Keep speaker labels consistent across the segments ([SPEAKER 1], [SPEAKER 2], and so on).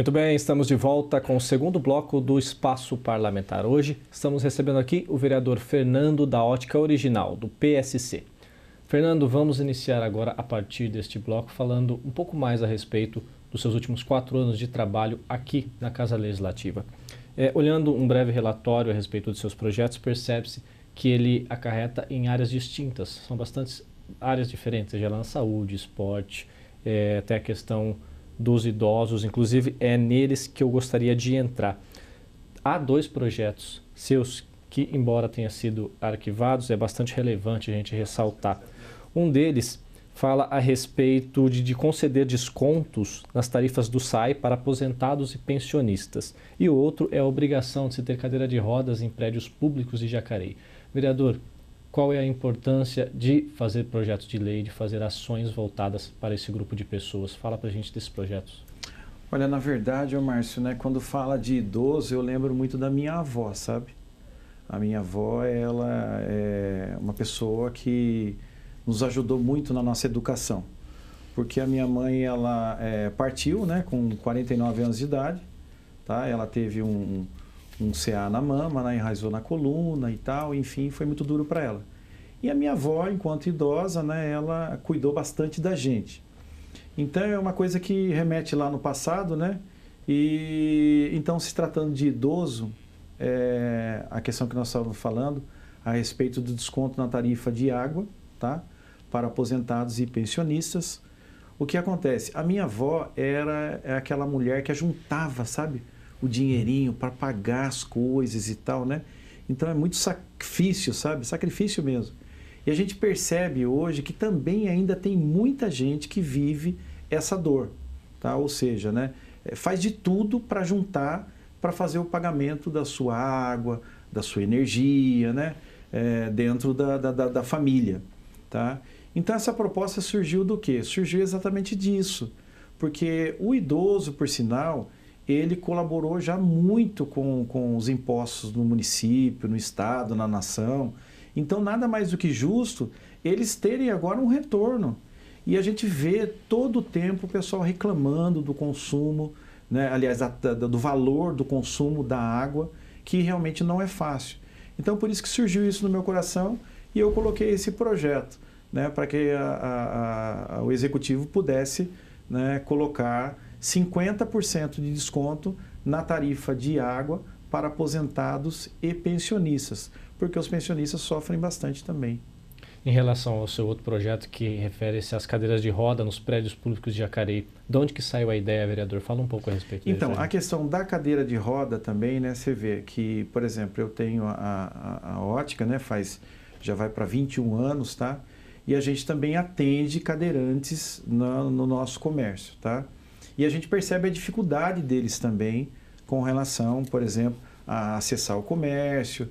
[SPEAKER 1] Muito bem, estamos de volta com o segundo bloco do Espaço Parlamentar. Hoje estamos recebendo aqui o vereador Fernando da Ótica Original, do PSC. Fernando, vamos iniciar agora a partir deste bloco falando um pouco mais a respeito dos seus últimos 4 anos de trabalho aqui na Casa Legislativa. Olhando um breve relatório a respeito dos seus projetos, percebe-se que ele acarreta em áreas distintas, são bastantes áreas diferentes, seja lá na saúde, esporte, até a questão dos idosos, inclusive é neles que eu gostaria de entrar. Há 2 projetos seus que, embora tenham sido arquivados, é bastante relevante a gente ressaltar. Um deles fala a respeito de conceder descontos nas tarifas do SAI para aposentados e pensionistas. E o outro é a obrigação de se ter cadeira de rodas em prédios públicos de Jacareí. Vereador, qual é a importância de fazer projetos de lei, de fazer ações voltadas para esse grupo de pessoas? Fala para a gente desses projetos.
[SPEAKER 2] Olha, na verdade, Márcio, quando fala de idoso, eu lembro muito da minha avó, sabe? A minha avó, ela é uma pessoa que nos ajudou muito na nossa educação. Porque a minha mãe, ela partiu, com 49 anos de idade, tá? Ela teve um CA na mama, enraizou na coluna e tal, enfim, foi muito duro para ela. E a minha avó, enquanto idosa, ela cuidou bastante da gente. Então é uma coisa que remete lá no passado, E então, se tratando de idoso, a questão que nós estávamos falando a respeito do desconto na tarifa de água, tá? Para aposentados e pensionistas. O que acontece? A minha avó é aquela mulher que juntava, sabe? O dinheirinho para pagar as coisas e tal, Então é muito sacrifício, sabe? Sacrifício mesmo. E a gente percebe hoje que também ainda tem muita gente que vive essa dor, tá? Ou seja, faz de tudo para juntar, para fazer o pagamento da sua água, da sua energia, dentro da família, tá? Então essa proposta surgiu do quê? Surgiu exatamente disso, porque o idoso, por sinal, ele colaborou já muito com os impostos no município, no estado, na nação. Então, nada mais do que justo eles terem agora um retorno. E a gente vê todo o tempo o pessoal reclamando do consumo, aliás, do valor do consumo da água, que realmente não é fácil. Então, por isso que surgiu isso no meu coração e eu coloquei esse projeto, para que o executivo pudesse colocar 50% de desconto na tarifa de água para aposentados e pensionistas, porque os pensionistas sofrem bastante também.
[SPEAKER 1] Em relação ao seu outro projeto que refere-se às cadeiras de roda nos prédios públicos de Jacareí, de onde que saiu a ideia, vereador? Fala um pouco a respeito disso.
[SPEAKER 2] Então, a questão da cadeira de roda também, você vê que, por exemplo, eu tenho a ótica, já vai para 21 anos, tá? E a gente também atende cadeirantes no nosso comércio, tá? E a gente percebe a dificuldade deles também com relação, por exemplo, a acessar o comércio,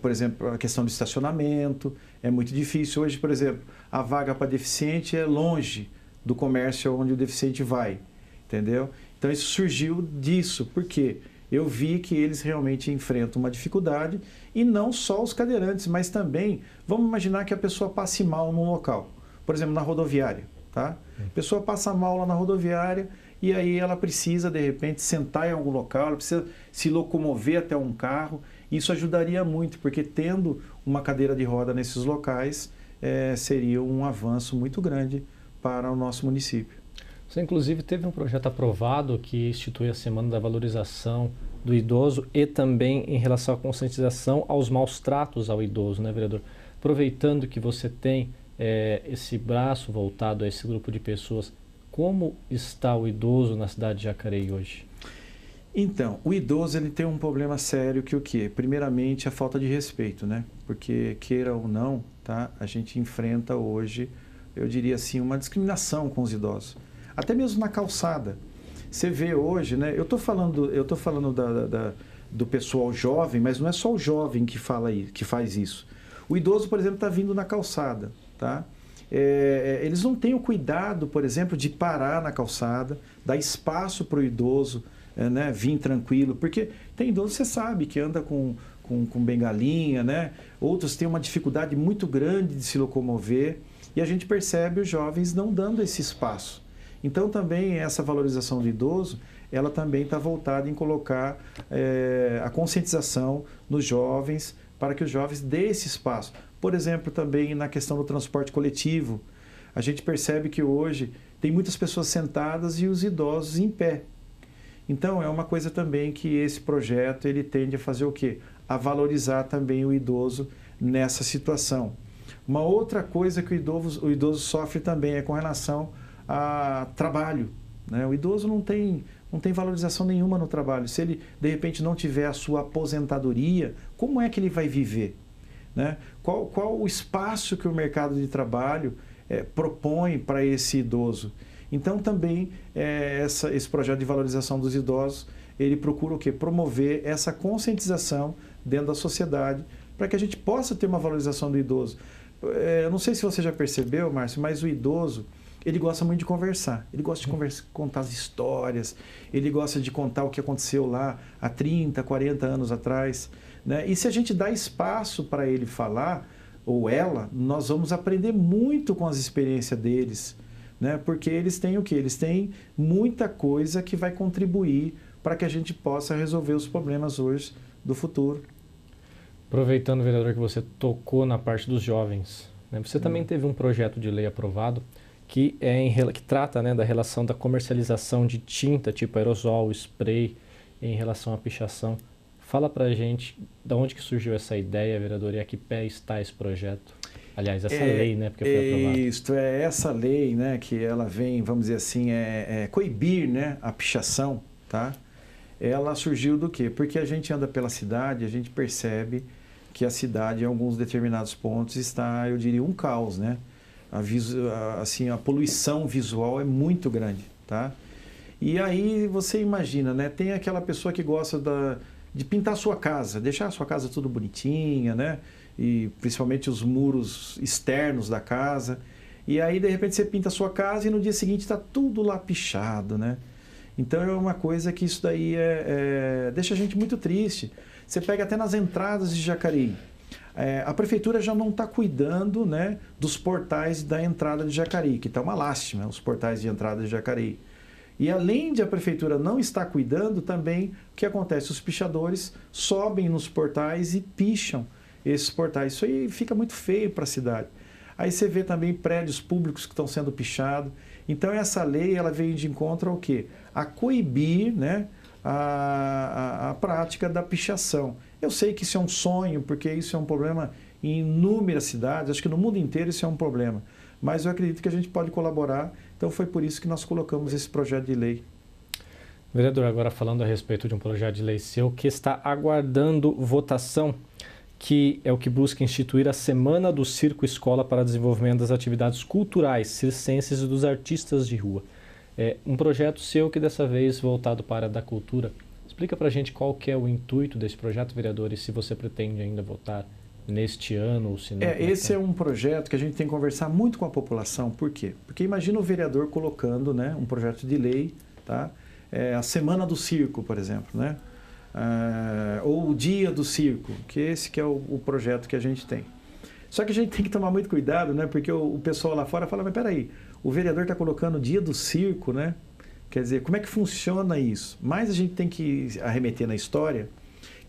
[SPEAKER 2] por exemplo, a questão do estacionamento. É muito difícil. Hoje, por exemplo, a vaga para deficiente é longe do comércio onde o deficiente vai, entendeu? Então, isso surgiu disso, porque eu vi que eles realmente enfrentam uma dificuldade, e não só os cadeirantes, mas também, vamos imaginar que a pessoa passe mal num local, por exemplo, na rodoviária. Tá? A pessoa passa mal lá na rodoviária e aí ela precisa, de repente, sentar em algum local, ela precisa se locomover até um carro. Isso ajudaria muito, porque tendo uma cadeira de roda nesses locais, seria um avanço muito grande para o nosso município.
[SPEAKER 1] Você, inclusive, teve um projeto aprovado que institui a Semana da Valorização do Idoso e também em relação à conscientização aos maus tratos ao idoso, vereador? Aproveitando que você tem esse braço voltado a esse grupo de pessoas, como está o idoso na cidade de Jacareí hoje?
[SPEAKER 2] Então, o idoso ele tem um problema sério que o quê? Primeiramente, a falta de respeito, Porque, queira ou não, tá? A gente enfrenta hoje, eu diria assim, uma discriminação com os idosos. Até mesmo na calçada. Você vê hoje, eu estou falando do pessoal jovem, mas não é só o jovem que faz isso. O idoso, por exemplo, está vindo na calçada. Tá? Eles não têm o cuidado, por exemplo, de parar na calçada, dar espaço para o idoso vir tranquilo, porque tem idoso, você sabe, que anda com bengalinha, outros têm uma dificuldade muito grande de se locomover, e a gente percebe os jovens não dando esse espaço. Então também essa valorização do idoso ela também está voltada em colocar a conscientização nos jovens, para que os jovens dêem esse espaço. Por exemplo, também na questão do transporte coletivo, a gente percebe que hoje tem muitas pessoas sentadas e os idosos em pé. Então, é uma coisa também que esse projeto ele tende a fazer o quê? A valorizar também o idoso nessa situação. Uma outra coisa que o idoso sofre também é com relação a trabalho, né? O idoso não tem valorização nenhuma no trabalho. Se ele, de repente, não tiver a sua aposentadoria, como é que ele vai viver? Né? Qual o espaço que o mercado de trabalho propõe para esse idoso? Então, também, esse projeto de valorização dos idosos, ele procura o quê? Promover essa conscientização dentro da sociedade, para que a gente possa ter uma valorização do idoso. Eu não sei se você já percebeu, Márcio, mas o idoso, ele gosta muito de conversar. Ele gosta de contar as histórias, ele gosta de contar o que aconteceu lá há 30, 40 anos atrás. Né? E se a gente dá espaço para ele falar, ou ela, nós vamos aprender muito com as experiências deles. Né? Porque eles têm o quê? Eles têm muita coisa que vai contribuir para que a gente possa resolver os problemas hoje do futuro.
[SPEAKER 1] Aproveitando, vereador, que você tocou na parte dos jovens, né? Você também teve um projeto de lei aprovado que trata, né, da relação da comercialização de tinta, tipo aerosol, spray, em relação à pichação. Fala pra gente de onde que surgiu essa ideia, vereador, e a que pé está esse projeto? Aliás, essa lei, né, porque foi aprovada.
[SPEAKER 2] Isto é essa lei, né, que ela vem, vamos dizer assim, coibir, né, a pichação, tá? Ela surgiu do quê? Porque a gente anda pela cidade, a gente percebe que a cidade, em alguns determinados pontos, está, eu diria, um caos, né? A poluição visual é muito grande, tá? E aí você imagina, né? Tem aquela pessoa que gosta de pintar a sua casa, deixar a sua casa tudo bonitinha, né? E principalmente os muros externos da casa. E aí, de repente, você pinta a sua casa e no dia seguinte está tudo lá pichado, né? Então, é uma coisa que isso daí deixa a gente muito triste. Você pega até nas entradas de Jacareí. A prefeitura já não está cuidando, né, dos portais da entrada de Jacareí, que está uma lástima, os portais de entrada de Jacareí. E além de a prefeitura não estar cuidando, também o que acontece? Os pichadores sobem nos portais e picham esses portais. Isso aí fica muito feio para a cidade. Aí você vê também prédios públicos que estão sendo pichados. Então, essa lei ela veio de encontro ao quê? A coibir, né, a prática da pichação. Eu sei que isso é um sonho, porque isso é um problema em inúmeras cidades, acho que no mundo inteiro isso é um problema. Mas eu acredito que a gente pode colaborar, então foi por isso que nós colocamos esse projeto de lei.
[SPEAKER 1] Vereador, agora falando a respeito de um projeto de lei seu que está aguardando votação, que é o que busca instituir a Semana do Circo Escola para desenvolvimento das atividades culturais circenses e dos artistas de rua. É um projeto seu que dessa vez voltado para a área da cultura. Explica para a gente qual que é o intuito desse projeto, vereador, e se você pretende ainda votar neste ano ou se não.
[SPEAKER 2] Esse é um projeto que a gente tem que conversar muito com a população. Por quê? Porque imagina o vereador colocando, né, um projeto de lei, tá? A Semana do Circo, por exemplo, né? Ou o Dia do Circo, que esse que é o projeto que a gente tem. Só que a gente tem que tomar muito cuidado, né? Porque o pessoal lá fora fala, mas peraí, o vereador está colocando o Dia do Circo, né? Quer dizer, como é que funciona isso? Mas a gente tem que arremeter na história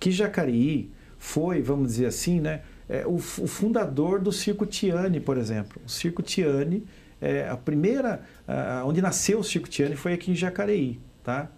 [SPEAKER 2] que Jacareí foi, vamos dizer assim, né? O fundador do Circo Tiane, por exemplo. O Circo Tiane, onde nasceu o Circo Tiane foi aqui em Jacareí, tá?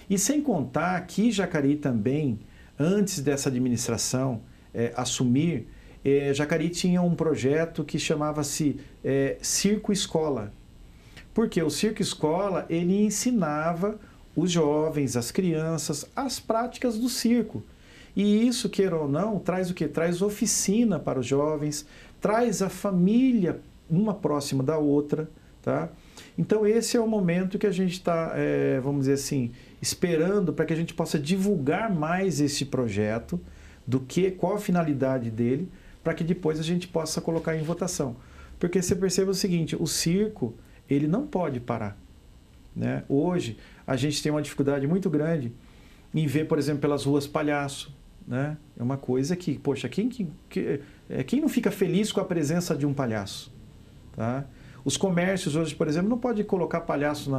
[SPEAKER 2] E sem contar que Jacareí também, antes dessa administração assumir, Jacareí tinha um projeto que chamava-se Circo Escola. Porque o Circo Escola, ele ensinava os jovens, as crianças, as práticas do circo. E isso, queira ou não, traz o quê? Traz oficina para os jovens, traz a família uma próxima da outra, tá? Então, esse é o momento que a gente está, vamos dizer assim, esperando para que a gente possa divulgar mais esse projeto, qual a finalidade dele, para que depois a gente possa colocar em votação. Porque você percebe o seguinte, o circo, ele não pode parar, né? Hoje, a gente tem uma dificuldade muito grande em ver, por exemplo, pelas ruas palhaço, né? É uma coisa que, poxa, quem não fica feliz com a presença de um palhaço, tá? Os comércios hoje, por exemplo, não pode colocar palhaço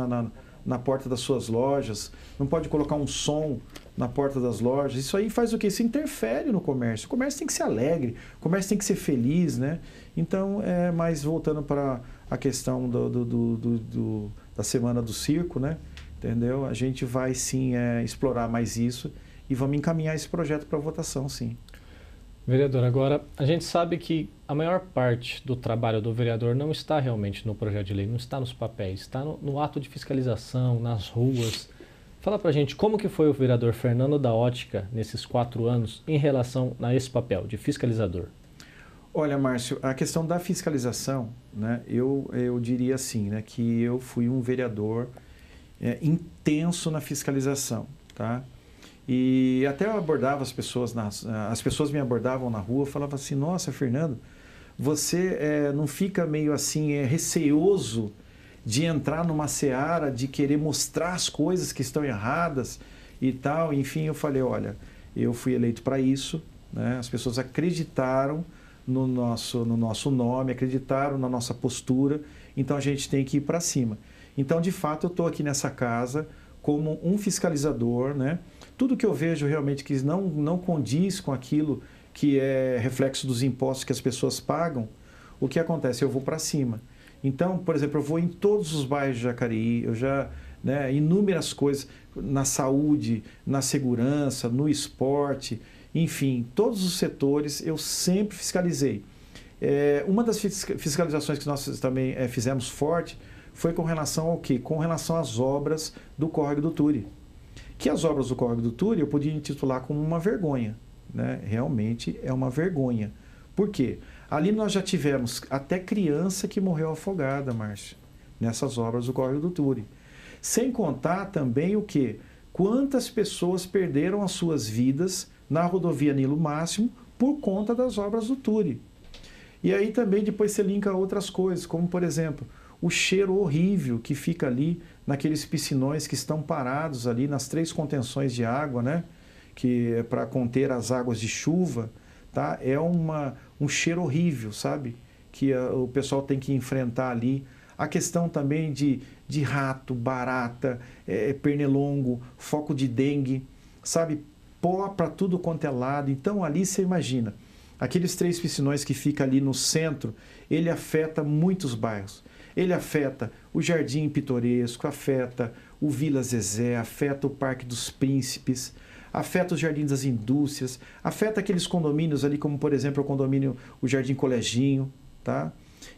[SPEAKER 2] na porta das suas lojas, não pode colocar um som na porta das lojas. Isso aí faz o quê? Isso interfere no comércio. O comércio tem que ser alegre, o comércio tem que ser feliz, né? Então, mas voltando para a questão da Semana do Circo, né? Entendeu? A gente vai sim explorar mais isso e vamos encaminhar esse projeto para votação, sim.
[SPEAKER 1] Vereador, agora a gente sabe que a maior parte do trabalho do vereador não está realmente no projeto de lei, não está nos papéis, está no ato de fiscalização, nas ruas. Fala pra gente como que foi o vereador Fernando da Ótica nesses 4 anos em relação a esse papel de fiscalizador.
[SPEAKER 2] Olha, Márcio, a questão da fiscalização, né, eu diria assim, né, que eu fui um vereador intenso na fiscalização, tá? E até eu abordava as pessoas me abordavam na rua, falavam assim, nossa, Fernando, você não fica meio assim receoso de entrar numa seara, de querer mostrar as coisas que estão erradas e tal. Enfim, eu falei, olha, eu fui eleito para isso, né? As pessoas acreditaram no nosso nome, acreditaram na nossa postura, então a gente tem que ir para cima. Então, de fato, eu estou aqui nessa casa como um fiscalizador, né? Tudo que eu vejo realmente que não condiz com aquilo que é reflexo dos impostos que as pessoas pagam, o que acontece? Eu vou para cima. Então, por exemplo, eu vou em todos os bairros de Jacareí, eu já, né, inúmeras coisas, na saúde, na segurança, no esporte, enfim, todos os setores eu sempre fiscalizei. Uma das fiscalizações que nós também fizemos forte foi com relação ao quê? Com relação às obras do Córrego do Turi. Que as obras do Córrego do Turi eu podia intitular como uma vergonha, né? Realmente é uma vergonha. Por quê? Ali nós já tivemos até criança que morreu afogada, Márcio, nessas obras do Córrego do Turi. Sem contar também o quê? Quantas pessoas perderam as suas vidas na rodovia Nilo Máximo por conta das obras do Turi. E aí também depois você linka outras coisas, como por exemplo, o cheiro horrível que fica ali naqueles piscinões que estão parados ali nas 3 contenções de água, né? Que é para conter as águas de chuva, tá? É um cheiro horrível, sabe? Que o pessoal tem que enfrentar ali. A questão também de rato, barata, pernilongo, foco de dengue, sabe? Pó para tudo quanto é lado. Então ali você imagina, aqueles 3 piscinões que ficam ali no centro, ele afeta muitos bairros. Ele afeta o Jardim Pitoresco, afeta o Vila Zezé, afeta o Parque dos Príncipes, afeta os Jardins das Indústrias, afeta aqueles condomínios ali, como por exemplo o Jardim Coleginho, tá?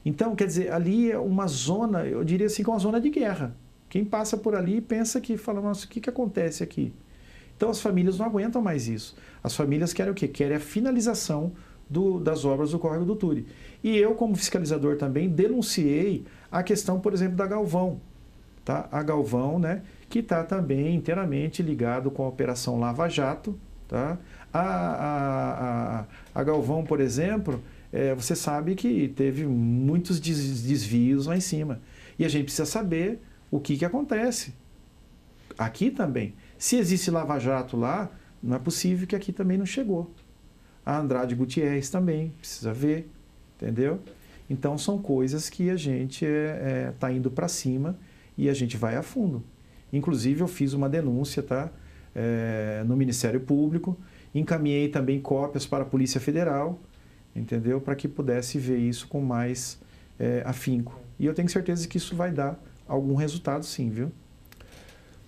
[SPEAKER 2] Então, quer dizer, ali é uma zona, eu diria assim, que é uma zona de guerra. Quem passa por ali pensa que, fala, nossa, o que acontece aqui? Então as famílias não aguentam mais isso. As famílias querem o quê? Querem a finalização das obras do Córrego do Turi. E eu, como fiscalizador também, denunciei a questão, por exemplo, da Galvão. Tá? A Galvão, né, que está também inteiramente ligado com a Operação Lava Jato. Tá? A Galvão, por exemplo, você sabe que teve muitos desvios lá em cima. E a gente precisa saber o que acontece. Aqui também. Se existe Lava Jato lá, não é possível que aqui também não chegou. A Andrade Gutierrez também, precisa ver, entendeu? Então, são coisas que a gente está indo para cima e a gente vai a fundo. Inclusive, eu fiz uma denúncia, tá? No Ministério Público, encaminhei também cópias para a Polícia Federal, entendeu? Para que pudesse ver isso com mais afinco. E eu tenho certeza que isso vai dar algum resultado sim, viu?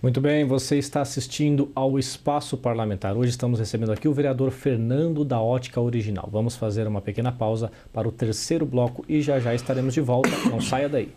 [SPEAKER 1] Muito bem, você está assistindo ao Espaço Parlamentar. Hoje estamos recebendo aqui o vereador Fernando da Ótica Original. Vamos fazer uma pequena pausa para o 3º bloco e já estaremos de volta. Não saia daí.